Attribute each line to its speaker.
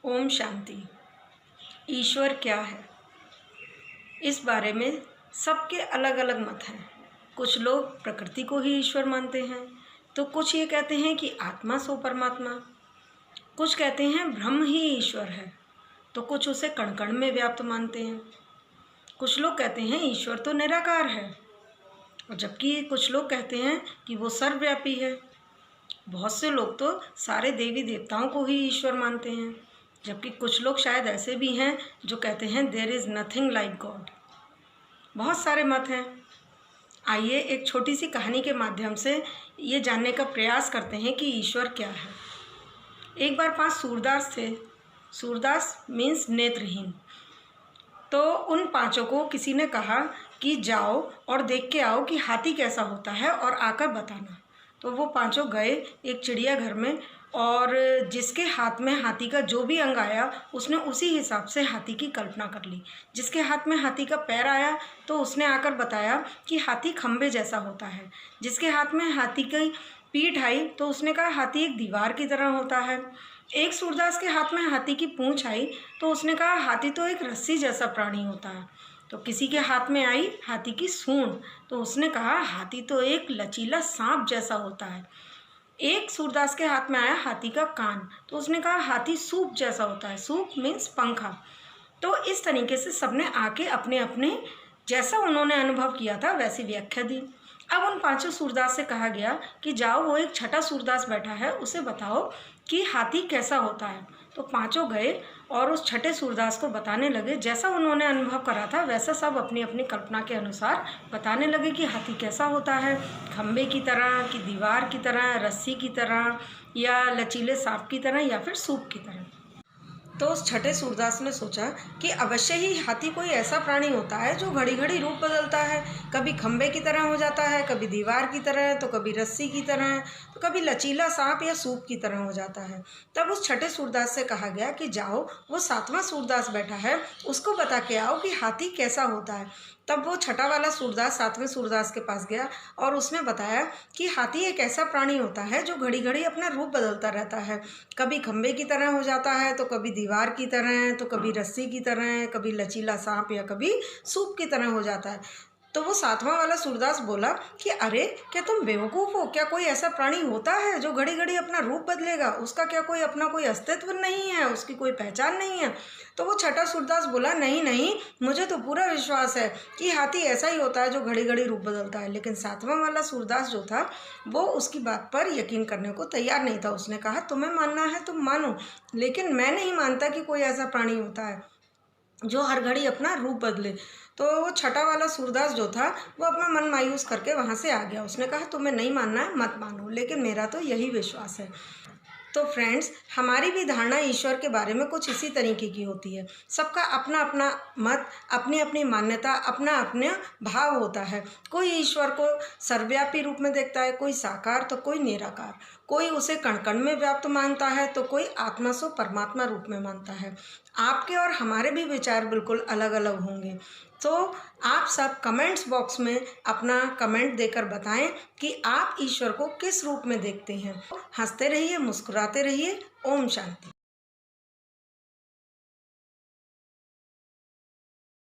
Speaker 1: ओम शांति। ईश्वर क्या है, इस बारे में सबके अलग अलग मत हैं। कुछ लोग प्रकृति को ही ईश्वर मानते हैं, तो कुछ ये कहते हैं कि आत्मा सो परमात्मा, कुछ कहते हैं ब्रह्म ही ईश्वर है, तो कुछ उसे कण कण में व्याप्त मानते हैं। कुछ लोग कहते हैं ईश्वर तो निराकार है, और जबकि कुछ लोग कहते हैं कि वो सर्वव्यापी है। बहुत से लोग तो सारे देवी देवताओं को ही ईश्वर मानते हैं, जबकि कुछ लोग शायद ऐसे भी हैं जो कहते हैं there is nothing like God. बहुत सारे मत हैं। आइए एक छोटी सी कहानी के माध्यम से ये जानने का प्रयास करते हैं कि ईश्वर क्या है। एक बार 5 सूरदास थे। सूरदास मीन्स नेत्रहीन। तो उन 5 को किसी ने कहा कि जाओ और देख के आओ कि हाथी कैसा होता है और आकर बताना। तो वो 5 गए एक चिड़ियाघर में, और जिसके हाथ में हाथी का जो भी अंग आया उसने उसी हिसाब से हाथी की कल्पना कर ली। जिसके हाथ में हाथी का पैर आया तो उसने आकर बताया कि हाथी खंबे जैसा होता है। जिसके हाथ में हाथी की पीठ आई तो उसने कहा हाथी एक दीवार की तरह होता है। एक सूरदास के हाथ में हाथी की पूंछ आई तो उसने कहा हाथी तो एक रस्सी जैसा प्राणी होता है। तो किसी के हाथ में आई हाथी की सूंड तो उसने कहा हाथी तो एक लचीला सांप जैसा होता है। एक सूरदास के हाथ में आया हाथी का कान तो उसने कहा हाथी सूप जैसा होता है। सूप मीन्स पंखा। तो इस तरीके से सबने आके अपने अपने जैसा उन्होंने अनुभव किया था वैसी व्याख्या दी। अब उन 5 सूरदास से कहा गया कि जाओ वो एक छठा सूरदास बैठा है उसे बताओ कि हाथी कैसा होता है। तो 5 गए और उस छठे सूरदास को बताने लगे। जैसा उन्होंने अनुभव करा था वैसा सब अपनी अपनी कल्पना के अनुसार बताने लगे कि हाथी कैसा होता है, खंबे की तरह, कि दीवार की तरह, रस्सी की तरह, या लचीले सांप की तरह, या फिर सूप की तरह। तो उस छठे सूरदास ने सोचा कि अवश्य ही हाथी कोई ऐसा प्राणी होता है जो घड़ी घड़ी रूप बदलता है। कभी खंबे की तरह हो जाता है, कभी दीवार की तरह, तो कभी रस्सी की तरह, तो कभी लचीला सांप या सूप की तरह हो जाता है। तब उस छठे सूरदास से कहा गया कि जाओ वो 7वां सूरदास बैठा है उसको बता के आओ कि हाथी कैसा होता है। तब वो छठा वाला सूरदास 7वें सूरदास के पास गया और उसने बताया कि हाथी एक ऐसा प्राणी होता है जो घड़ी घड़ी अपना रूप बदलता रहता है। कभी खंबे की तरह हो जाता है, तो कभी दीवार की तरह, तो कभी रस्सी की तरह, कभी लचीला सांप या कभी सूप की तरह हो जाता है। तो वो 7वां वाला सूरदास बोला कि अरे क्या तुम बेवकूफ़ हो, क्या कोई ऐसा प्राणी होता है जो घड़ी घड़ी अपना रूप बदलेगा? उसका क्या कोई अपना कोई अस्तित्व नहीं है, उसकी कोई पहचान नहीं है? तो वो छठा सूरदास बोला नहीं नहीं, मुझे तो पूरा विश्वास है कि हाथी ऐसा ही होता है जो घड़ी घड़ी रूप बदलता है। लेकिन 7वां वाला सूरदास जो था वो उसकी बात पर यकीन करने को तैयार नहीं था। उसने कहा तुम्हें मानना है तुम मानो, लेकिन मैं नहीं मानता कि कोई ऐसा प्राणी होता है जो हर घड़ी अपना रूप बदले। तो वो छठा वाला सूरदास जो था वो अपना मन मायूस करके वहाँ से आ गया। उसने कहा तुम्हें नहीं मानना है मत मानो, लेकिन मेरा तो यही विश्वास है। तो फ्रेंड्स, हमारी भी धारणा ईश्वर के बारे में कुछ इसी तरीके की होती है। सबका अपना अपना मत, अपनी अपनी मान्यता, अपना अपना भाव होता है। कोई ईश्वर को सर्वव्यापी रूप में देखता है, कोई साकार तो कोई निराकार, कोई उसे कण कण में व्याप्त मानता है तो कोई आत्मा सो परमात्मा रूप में मानता है। आपके और हमारे भी विचार बिल्कुल अलग अलग होंगे। तो आप सब कमेंट्स बॉक्स में अपना कमेंट देकर बताएं कि आप ईश्वर को किस रूप में देखते हैं। हंसते रहिए, मुस्कुराते रहिए। ओम शांति।